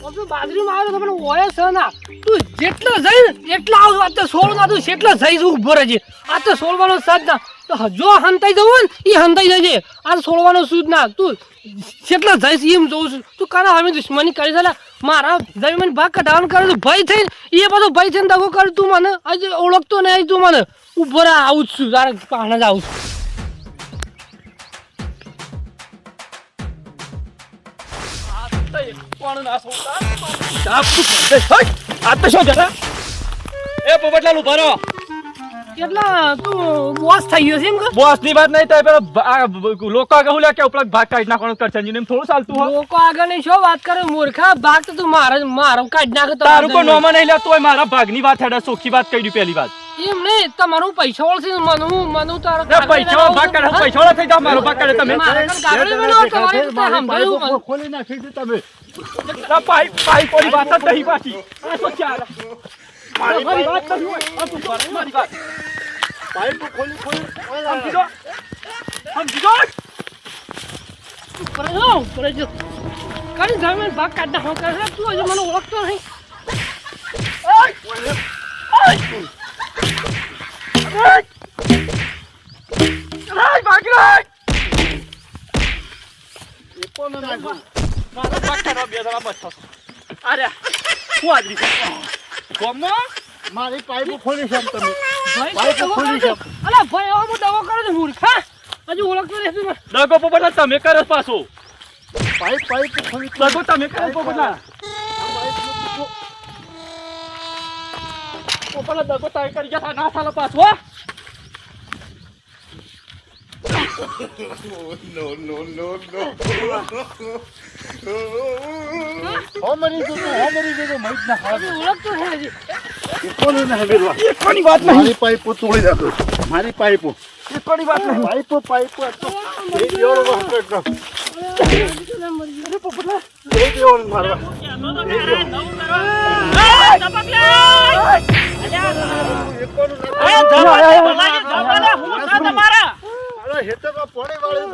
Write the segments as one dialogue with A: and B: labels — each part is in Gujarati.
A: બાજરીમાં આવ્યો તો મને ઓળે છે ના તું જેટલો જઈ એટલા આવ આ તો સોળમાં તું જેટલો જઈ ઉભો રહેજે આ તો સોળવાનો સાજ ના તો જો હંતાઈ જવું ને એ હંતાઈ જજે આ સોળવાનો સૂદ ના તું જેટલો જઈશ એમ જોઉં છું તું કાના અમે દુશ્મની કરી છે મારા જમીન ભાગ કઢાવવાનું કરે તું ભય થઈને એ બધો ભય થઈને દગો કર તું મને આજે ઓળખતો નહીં તું મને ઉભો રહે આવું જ છું તારે પાણા જ આવું છું કેટલા તું બોસ થઈ ગયો છે એમ કે
B: બોસ ની વાત નહીં થાય પેલો લોકો આગળ લે કે ઉપર ભાગ કાઢી નાખવાનો કરશે ને એમ થોડું ચાલતું હોય
A: લોકો આગળ નહીં શું વાત કરે મૂર્ખા ભાગ તો તું મારો કાઢી નાખે
B: તારું કોઈ નોમાં નહીં લે તોય મારા ભાગની વાત હેડે ચોખ્ખી વાત કહી પહેલી વાત
A: એમ નહીં તમારું પૈસા વળશે મનુ તારો
B: પૈસા ભાગ કાઢે પૈસા થઈ જાવ મારો ભાગ કાઢે તમે
C: ખોલી નાખી છે તમે
B: પાઇપ ઓની વાત જ નહીં પાછી આ તો ચાર મારી વાત નહીં હોય આ તું મારી વાત
C: પાઇપ ખોલી
B: સમજી જો
A: કરે જો કરી જમીન ભાગ કાઢતા હો કરે તું હજુ મને ઓળખતો નહીં
C: મારી પાઇપ ખોલી છે તમે
A: ભાઈ ખોલી છે અલા ભાઈ હવે હું દવા કરો છું મૂર્ખા હજુ ઓળખતો નથી
B: દગો પોપટલા તમે કરો પાછો
C: પાઇપ ખોલી
B: દગો તમે કરો પોપટલા પોપટલા દગો તાય કરી ગયા ના સાલા પાછો
C: No. હોમરી જો મઈત ના ખાવા
A: ઓળખતો છે હજી
C: કોને ના હેવેલવા
B: એ કોની વાત નહીં
C: મારી પાઇપ તોડી નાખો મારી પાઇપ
B: એ કોની વાત નહીં
C: પાઇપ તો એ યોર વાત કર
A: અરે પોપટલા
C: એ યોર મારવા હેતરમાં પોણી વાળી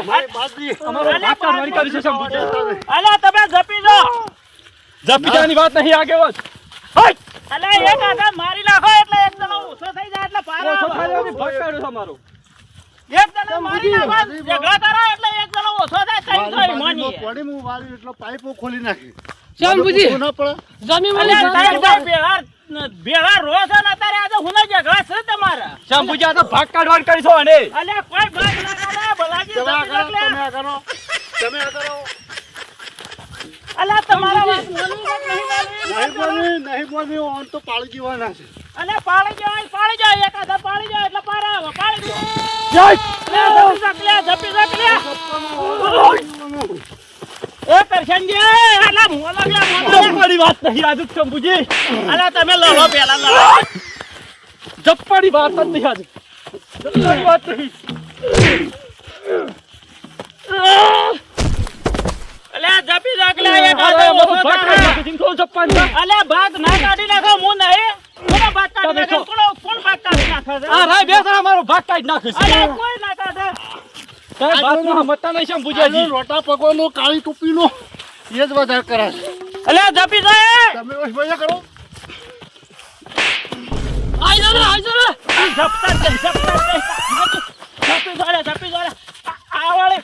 C: મારી બાજરી
B: અમારો ભાગ કાઢવાની કરી છે શંભુજી
D: અલા તમે જપી દો
B: જપીજાની વાત નહીં આગે વાત
D: અલા એક આધા મારી નાખો એટલે એક જણો ઓછો થઈ જાય એટલે પાર
B: ઓછો થાય ને ભાગ કાઢ્યો તમારો
D: એક જણો મારી નાખો ઝઘડા કરો એટલે એક જણો ઓછો થાય તઈ તઈ માની
C: પોણી હું વાળી એટલો પાઇપો ખોલી નાખી
A: શ્યામજી
C: ના પડે
A: જમીન
D: અલા તઈ ભાઈ બેડા રો છે ને અત્યારે આજે હુના ઝઘડા છે તમારા
B: શંભુજી આ તો ભાગ કાઢવાની કરી છો અને
D: અલા કોઈ ભાગ ના કરે ભલાજી
C: તમે
D: જપી
C: આ કરો
D: અલા તમારા વાત
C: નહીં બોલી ઓન તો પાળી જીવાના છે
D: અલા પાળી જાય એક આધા પાળી જાય એટલે પાર આવે પાળી જાય જપી એ કરશનજી અલા મોલા
B: જપ્પાની વાત નહીં આજે શંભુજી
D: અલા તમે લડો પેલા લડો
B: જપ્પાની વાત જ નહીં આજે જપ્પાની વાત નહીં
D: અલા જપી રાખલા એક આધા ઓછો થાય અલા ભાગ ના કાઢી નાખો હું નહીં કોનો ભાગ કાઢી નાખે કોણ ભાગ કાઢી નાખે છે
B: આ રાય બે જણા મારો ભાગ કાઢી નાખે છે
D: અલા કોઈ ના કાઢે
B: કઈ વાતમાં સમજતા નહીં શંભુજી
C: રોટા પગોનો કાળી ટોપીનો એ જ વધારે કરાશે
D: અલા જપી જાય
C: તમે બસ મજા કરો
A: આઈ જો
D: જપતા જપી જોડે આવાળે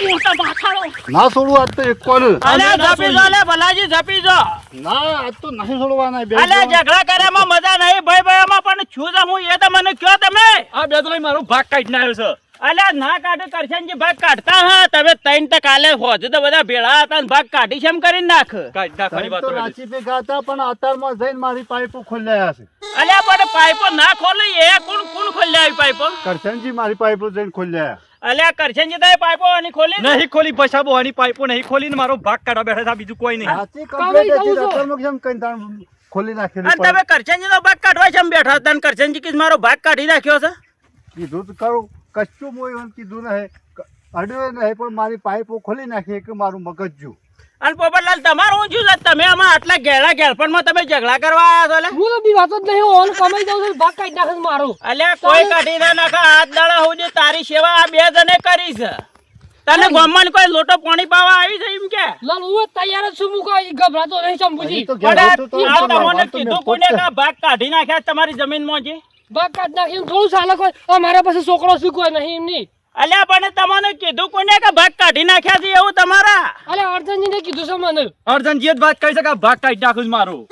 D: ઉલટા માથાળો
C: ના છોડવું આજ તો એક કોલ
D: અલા જપી જો લે ભલાજી જપી જો
C: ના આજ તો નહીં છોડવાના બે
D: અલા ઝઘડા કર્યામાં મજા નહીં ભાઈમાં પણ છું હું એ તો મને કયો તમે
B: આ બે તો મારો ભાગ કાઢી આવ્યો છે
D: અલા ના કાઢે કરશનજી ભાગ કાઢતા હા તમે ત્રણ તો કાલે હોજે તો બધા ભેળા હતા ને ભાગ કાઢી છે એમ કરીને નાખ
B: કાઢી નાખવાની વાત
C: તો રાચી ભેગા હતા પણ અત્યારમાં જઈને મારી પાઇપો ખોલ્યા છે
D: અલ્યા પણ પાઇપો ના ખોલી એ કોણ ખોલ્યા આવી પાઇપો
C: કરશનજી મારી પાઇપો જઈને ખોલ્યા
D: અલ્યા કરશનજી તો પાઇપો આની ખોલી
B: નહીં ખોલી પૈસા બોવાની પાઇપો નહીં ખોલી ને મારો ભાગ કાઢવા બેઠા હતા બીજું કોઈ નહીં
C: રાચી કમ્પ્લીટ હતી અત્યારમાં કેમ કઈ તાણ ખોલી નાખેલી
D: અને તમે કરશનજી નો ભાગ કાઢવા છે એમ બેઠા હતા અને કરશનજી કીધું મારો ભાગ કાઢી નાખ્યો છે
C: કીધું તો કરું કચ્ચું મોય કીધું નહીં અડ્યો નહીં પણ મારી પાઇપો ખોલી નાખી કે મારું મગજ જો
D: અને પોપટલાલ તમારું ઊંચું છે તમે આમાં આટલા ગેળપણમાં તમે ઝઘડા કરવા આવ્યા છો
A: હું તો બી વાત જ નહીં ઓન કમાઈ જાઉં છું ભાગ કાઢી નાખે મારું
D: અલ્યા કોઈ કાઢી ના નાખા હાથ દાડા સુધી તારી સેવા આ બે જણે કરી છે તને ગામમાં કોઈ લોટો પાણી પાવા આવી છે એમ કે
A: લાલ હું તૈયાર જ છું હું કોઈ ગભરાતો નહીં શંભુજી
C: હજી તો ઘેર આવતો તો
D: આ તમને
C: વાત તો
D: કીધું
C: મેં
D: કોને
C: પૂછે.
D: કે ભાગ કાઢી નાખ્યા તમારી જમીનમાં છે
A: બાગ કાઢ નાખી થોડું ચાલે કોઈ અમારા પાસે છોકરો શું કોઈ નહીં એમની
D: અલ્યા પણ તમને કીધું કોને કે ભાગ કાઢી નાખ્યા છે એવું તમારા
A: અરે અર્જનજીને કીધું છે મને
B: અર્જનજી જ વાત કરી શકે ભાગ કાઢી નાખું છું મારું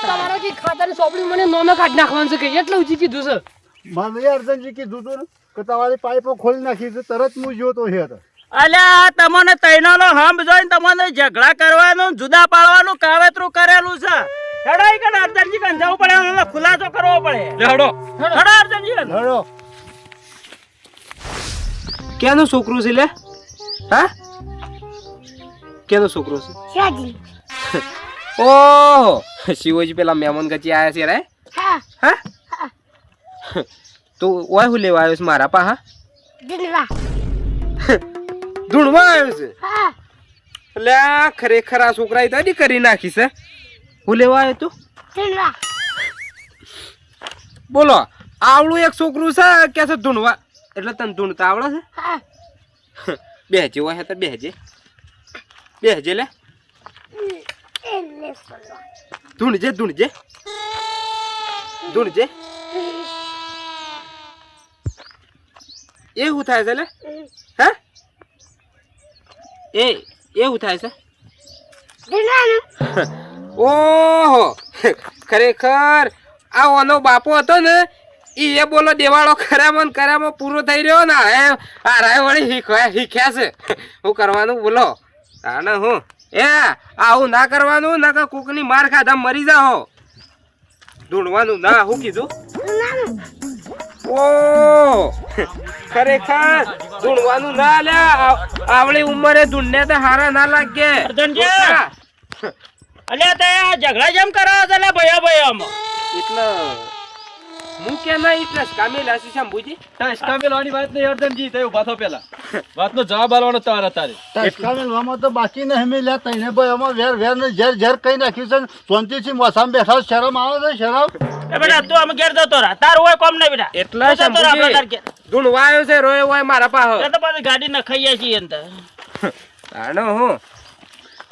A: તમારા કે ખાતાની સોપડી મને નોમે કાઢી નાખવાનું છે કે એટલે ઉજી કીધું છે
C: મને અર્જનજી કીધું તું ને કે તમારી પાઇપો ખોલી નાખી છે તરત હું જોતો હેર
D: અલ્યા તમને તૈનાનો હંબ જોઈને તમને ઝઘડા કરવાનું જુદા પાડવાનું કાવતરું કરેલું છે હેડો ઈ કણ અર્જનજી કણ જવું પડે એનો ખુલાસો કરવો પડે
B: લેડો
D: હેડો અર્જનજી કણ.
C: લડો
E: ક્યાંનો છોકરો છે લે હા ક્યાંનો છોકરો છે ઓહો શિવજી પેલા મહેમાન ગચી આયા છે રે હા તો ઓય હું લેવા આવ્યો છે મારા પા હા ધૂણવા આવ્યો છે એટલે આ ખરેખર આ છોકરાએ તો હજી કરી નાખી છે હું લેવા આવ્યો તું બોલો આવડું એક છોકરું છે કે છે ધૂણવા એટલે તને ધૂણતા આવડે છે બેહજે હોય તો બેહજે લે ધૂણજે એ શું થાય છે લે હા એવું થાય છે ઓહો ખરેખર આ ઓનો બાપો હતો ને એ બોલો દેવાળો કરામાં પૂરો થઈ રહ્યો ને આ રાય વળી શીખ્યા છે હું કરવાનું બોલો તાને હું આવું ના કરવાનું ના કે કોકની માર ખાધા મરી જાઓ ધૂણવાનું ના હું કીધું ઓ ખરેખર ધૂણવાનું ના લે આવડી ઉંમરે ધૂણને તો હારા ના લાગે
D: અર્જનજી અલ્યા તે આ ઝઘડા જેમ કરાવો છે લે ભયા
E: એટલે હું કે ના એટલે કામે લાસી શંભુજી
B: ટસકા મેલવાની વાત નહીં અર્જનજી તે ઉભા થો પેલા વાતનો જવાબ આલવાનો તારે
C: ટસકામેલવામાં તો બાકી નહીં મેલ્યા તઈને ભાઈ આમાં વેર ને ઝેર કઈ નાખ્યું છે ને શાંતિથી મોસામાં બેઠા છો. શરમ આવે છે શરમ
D: એ બેટા તું આમ ઘેર જતો રહે તાર હોય કોમ નહીં બેટા
E: એટલા
D: જતો રહે આપણે તાર
E: શંભુજી
D: ઘેર.
E: ધૂણવા આવ્યો છે રોય હોય મારા પાસે
D: એ તો પાછી ગાડી નખાઈએ છીએ અંદર
E: તાનો હું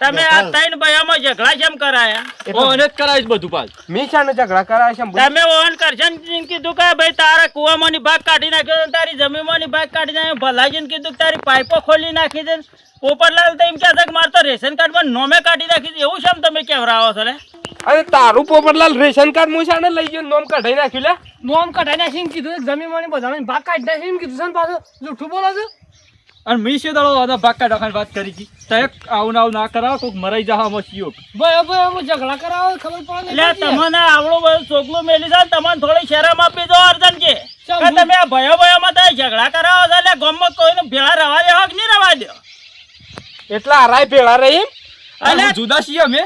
D: તમે આ ત્રણ ભાઈઓમાં ઝઘડા કેમ કરાયા
B: ઓને જ કરાવીશ બધું પાછ
E: મીઠાનો ઝઘડા કરાય શંભુજી
D: તમે ઓન કરશન કીધું કે ભાઈ તારા કુવામાંની ભાગ કાઢી નાખ્યો છે, તારી જમીનમાંની ભાગ કાઢી નાખ્યો ભલાજીને કીધું કે તારી પાઇપો ખોલી નાખી છે પોપટલાલ તો એમ કહે છે કે મારે તો રેશન કાર્ડમાં નોમે કાઢી નાખી છે એવું શેમ તમે કહેવરાવો છો લે
E: અરે તારું પોપટલાલ રેશન કાર્ડ મૂછાને લઈ ગયો નોમ કઢાઈ નાખ્યું લે
A: નોમ કઢાઈ નાખીને કીધું જમીન બધા ભાગ કાઢી નાખીને કીધું છે ને પાછું જૂઠું બોલો છો
B: અને મી છે દાડો આના ભાગ કાઢવાની વાત કરી હતી તો એક આવું ના કરાવો કોક મરાઈ જા આમાં સીઓ
A: ભાઈ અમે ઝઘડા કરાવો ખબર પડે
D: એટલે તમને આવડું બધું ચોકલું મેલી છે તમને થોડી શરમ આપી દો અર્જનજી કે તમે આ ભયોમાં તો ઝઘડા કરાવો છો એટલે ગામમાં કોઈને ભેળા રવા દે હક નહીં રવા દો
E: એટલા હરાય ભેળા રહી
B: અને જુદા છીએ અમે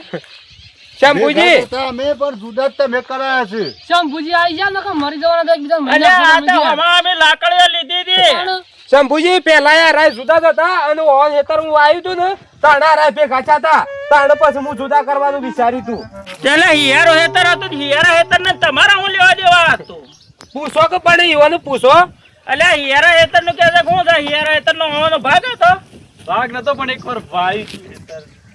E: શંભુજી
C: અમે પણ જુદા જ તમે કરાયા છે
A: શંભુજી આવી જા નકા મરી જવાના તો એકબીજા
D: એટલે આ તો હમણાં અમે લાકડીઓ લીધી હતી
E: શંભુજી પેલા આ રાય જુદા જ હતા અને ઓન હેતર હું આવ્યું તું ને તાણા રાય ભેગા હતા તાણ પછી હું જુદા કરવાનું વિચાર્યું તું
D: પેલા હિયારો હેતર હતું હિયારા હેતર ને તમારા હું લેવા દેવા હતું
E: પૂછો કે પણ યુવાનું પૂછો
D: એટલે હિયારા હેતર નું કે છે કોણ છે હિયારા હેતર નો હોવાનો ભાગ હતો
B: ભાગ નતો પણ એકવાર ભાઈ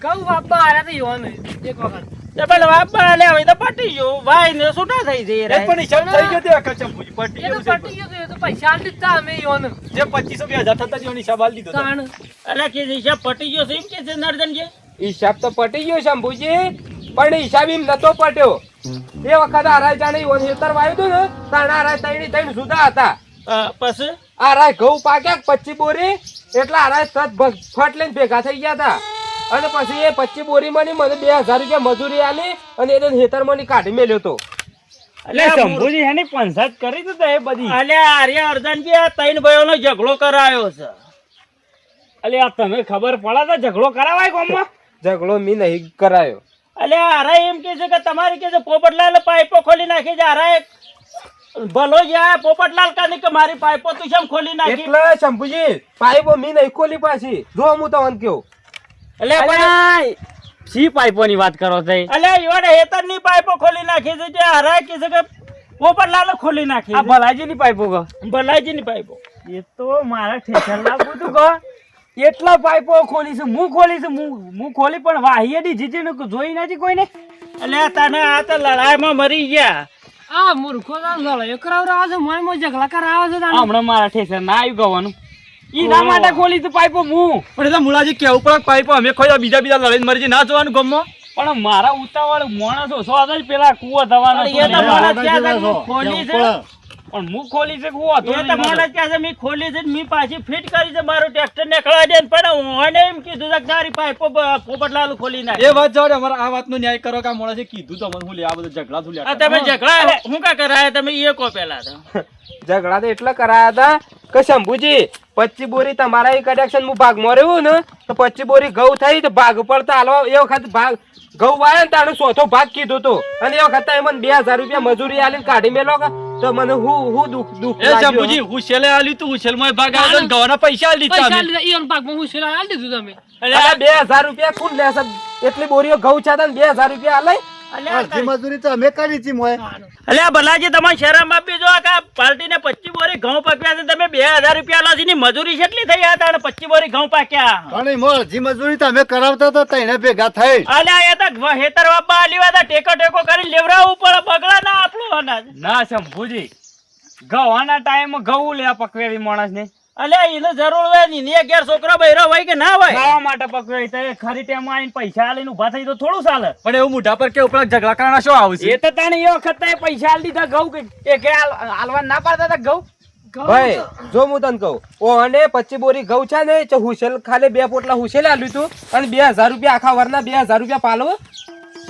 A: કહું બાપા આયા તો યોન એક વખત
D: તે પેલા બાપા લે હવે તો પટી ગયું ભાઈ ને છૂટા થઈ જઈ
B: એક પણ હિસાબ થઈ ગયો તે આખા ચંપુજી પટી
A: એ તો
B: ગયું
A: પટી ગયો તો એ તો પૈસા આલી દીધા અમે યોન
B: જે 2500 થતા જ હિસાબ આલી દીધો
A: તાણ
D: એટલે કે હિસાબ પટી ગયો છે એમ કે છે નર્દનજી
E: હિસાબ તો પટી ગયો શંભુજી પણ હિસાબ એમ નતો પટ્યો એ વખત આ રાય જાણે ઓન હેતર વાયું તું ને તાણ આ રાય ત્રણ જુદા હતા
D: પછી
E: આ રાય ઘઉં પાક્યા 25 બોરી એટલે આ રાય ફટ લઈને ભેગા થઈ ગયા હતા અને પછી એ 25 બોરી માં મને 2000 રૂપિયા મજૂરી આલી અને એને હેતર માં કાઢી મેલ્યો તો
D: એટલે શંભુજી એની પંચાયત કરી તો એ બધી અલે આર્ય અર્જનજી આ ત્રણ ભાઈઓનો ઝઘડો કરાયો છે અલે આ તમે ખબર પડે તો ઝઘડો કરાવાય ગામમાં
E: ઝઘડો મી નહીં કરાયો
D: અલે આરા એમ કે છે કે તમારી કે છે પોપટલાલ પાઇપો ખોલી નાખી છે આરા ભલો યા પોપટલાલ કાને કે મારી પાઇપો તું કેમ ખોલી નાખી
E: એટલે શંભુજી પાઇપો મી નહીં ખોલી પાછી જો હું તમને કેવું
D: અલે ભાઈ સી પાઇપો ની વાત કરો છો અલે ઈવડે હેતર ની પાઇપો ખોલી નાખી છે જે આરા કે છે કે પોપટલાલ ખોલી નાખી આ ભલાજી ની પાઇપો કો ભલાજી ની પાઇપો એ તો મારા ઠેસર ના પૂતું કો
B: એટલા પાઇપો ખોલીશું હું ખોલી પણ વાહીએથી જીતીને જોઈ નથી કોઈને.
D: અલ્યા તને આ તો લડાઈમાં મરી ગયા.
A: આ મૂર્ખો લડાઈ કરાવરા છે મોય મોય ઝઘડા કરાવે છે તાણે.
B: હમણાં મારા ઠેસર ના આવ્યું ગવાનું ઈ ના માટે ખોલી તો પાઇપો હું.
F: પણ એટલે મુલાજી કેવું પડે પાઇપો અમે ખોયા બીજા લડાઈને મરી જાય ના જોવાનું ગમમાં.
B: પણ મારા ઉતાવળ માણસો સો જ પેલા કૂવો થવાનો
D: એ તો માણસ ક્યાં છે? હું ખોલી છે
B: પણ હું ખોલી છે કૂવો હતો
D: એ તો માણસ ક્યાં છે? મેં ખોલી છે ને મેં પાછી ફિટ કરી છે. મારું ટ્રેક્ટર નીકળવા દે ને પણ ઓને એમ કીધું છે કે તારી પાઇપો પોપટલાલ ખોલી નાખ.
F: એ વાત જાવ અમારે આ વાતનો ન્યાય કરો કે આ મોણસે કીધું તો મને હું લે આ બધું ઝઘડા થુલ્યા.
D: આ તમે ઝઘડા હું કા કરાયા તમે એ કહો પેલા તો.
E: ઝઘડા તો એટલે કરાયા હતા કે શંભુજી 25 બોરી તમારા એ કનેક્શન હું ભાગમાં રહ્યું ને તો 25 બોરી ઘઉં થઈ તો ભાગ પડતા હાલવા એ વખત ભાગ ઘઉં વાયા ને તાણે ચોથો ભાગ કીધું તો અને એ વખત મને 2000 રૂપિયા મજૂરી આલીને કાઢી મેલો તો મને હું દુઃખ
F: એ શંભુજી હુશેલે આલ્યું તું હુશેલમાં ભાગ આવ્યો તો ગવાના પૈસા આલી દીધા
A: પૈસા
F: અમે.
A: લીધા ઈવન પાકમાં હું શેલા આલી દીધું તમે.
E: અલ્યા 2000 રૂપિયા કોણ લેશે? એટલી બોરીઓ ઘઉં છે ને 2000 રૂપિયા આલે.
C: અડધી મજૂરી તો અમે કરી હતી મોય.
D: અલ્યા ભલાજી તમારે શરમ આપી જો કે આ પાર્ટીને 25 બોરી ઘઉં પાક્યા છે તમે 2000 રૂપિયા લો ની મજૂરી કેટલી થઈ આ તાણે 25 બોરી ઘઉં પાક્યા.
C: પણ એમાં અડધી મજૂરી તો અમે કરાવતા હતા તઈને ભેગા થઈ.
D: અલ્યા એ તો હેતર બાપા આલી વાતા ટેકો કરી લેવરાવું પડે બગડા ના આપણું અનાજ.
B: ના શંભુજી ગવાના ટાઈમ ઘઉં લે પકવેવી માણસ ને
D: અલ્યા એને જરૂર હોય ને એની 11 છોકરો બૈરો હોય કે ના હોય.
B: ખાવા માટે પકવેવી તો એ ખરી ટાઈમ આવીને પૈસા આલીને ઉભા થઈ તો થોડું ચાલે.
F: પણ એવું મોઢા પર કે ઉપર ઝઘડા કરવાના શું આવશે?
B: એ તો તાણે એ વખત એ પૈસા આલી દીધા ઘઉં કે હાલવા ના પાડતા હતા ઘઉં.
E: ભાઈ જો હું તને કહું ઓ અને 25 બોરી ઘઉં છે ને તો હુશેલ ખાલી 2 પોટલા હુશેલ આલ્યું તું અને 2000 રૂપિયા આખા વરના 2000 રૂપિયા પાલવો.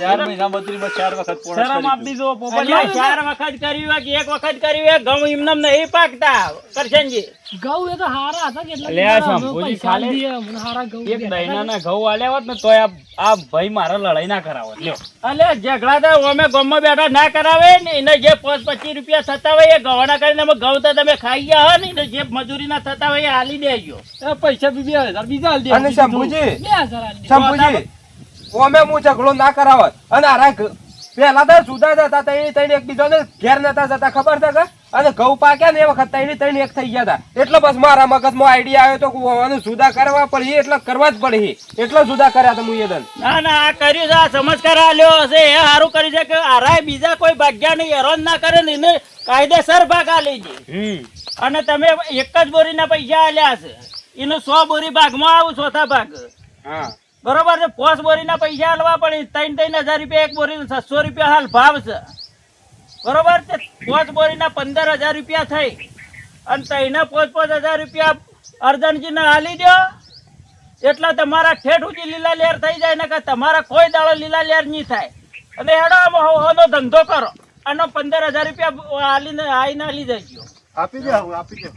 F: 4 મહિના મજૂરીમાં 4 વખત પોણસ
B: શરમ
F: કરી
B: આપી
F: દીધું.
B: દીધો
D: અલ્યા
B: પોપટલાલ.
D: 4 વખત કર્યું હોય કે 1 વખત કર્યું હોય ઘઉં એમને નહીં પાકતા કરશનજી.
A: ઘઉં એ તો હારા હતા કેટલા
B: અલ્યા
A: બધા અમે
B: શંભુજી
A: પૈસા
B: ખાલી
A: આલી દીધા, મને હારા ઘઉં
B: એક
A: દીધા.
B: દહીના ઘઉં આલ્યા હોત ને તોય આ ભાઈ મારા લડાઈ ના કરાવત લ્યો.
D: અલ્યા ઝઘડા તો અમે ગામમાં બેઠા ના કરાવે ને એને જે 25 રૂપિયા થતા હોય એ ગવાના કરીને અમે ઘઉં તો તમે ખાઈ ગયા હો ને એને જે મજૂરી ના થતા હોય એ હાલી દેજો.
F: એ પૈસા બી 2000 બીજા આલી દે.
E: અને શંભુજી
A: 2000 આલી દીધા.
E: શંભુજી ઓમે હું ઝઘડો ના કરાવત અને આરા પેલા તો જુદા જ હતા તઈને એકબીજાને ઘેર નતા જતા ખબર છે કે અને ઘઉં પાક્યા ને એ વખત તઈને એક થઈ ગયા હતા એટલે બસ મારા મગજમાં આઈડિયા આવ્યો તો કે ઓવાનું જુદા કરવા પડે એટલે કરવા જ પડે એટલે જુદા કર્યા તો હું એ દન.
D: ના ના આ કર્યું છે આ ચમત્કાર આલ્યો હશે એ સારું કર્યું છે કે આરાય બીજા કોઈ ભાગ્યા નહીં હેરાન ના કરે ને એને કાયદેસર ભાગ આલી છે. અને તમે એક જ બોરીના પૈસા આલ્યા છે એનો 100 બોરી ભાગમાં આવું ચોથા ભાગ.
E: હા
D: બરોબર છે 5 બોરીના પૈસા આલવા પડે 3,000 રૂપિયા એક બોરી 600 રૂપિયા હાલ ભાવ છે. બરોબર છે 5 બોરીના 15,000 રૂપિયા થઈ અને તઈને 5,000 રૂપિયા અર્જનજીને આલી દો એટલા તમારા ઠેઠ ઉજી લીલા લેર થઈ જાય ને કે તમારા કોઈ દાડો લીલા લેર નહીં થાય. અને હેડો હોનો ધંધો કરો અને 15,000 રૂપિયા આલીને આઈને આલી જજો.
C: આપી દે હું આપી દે.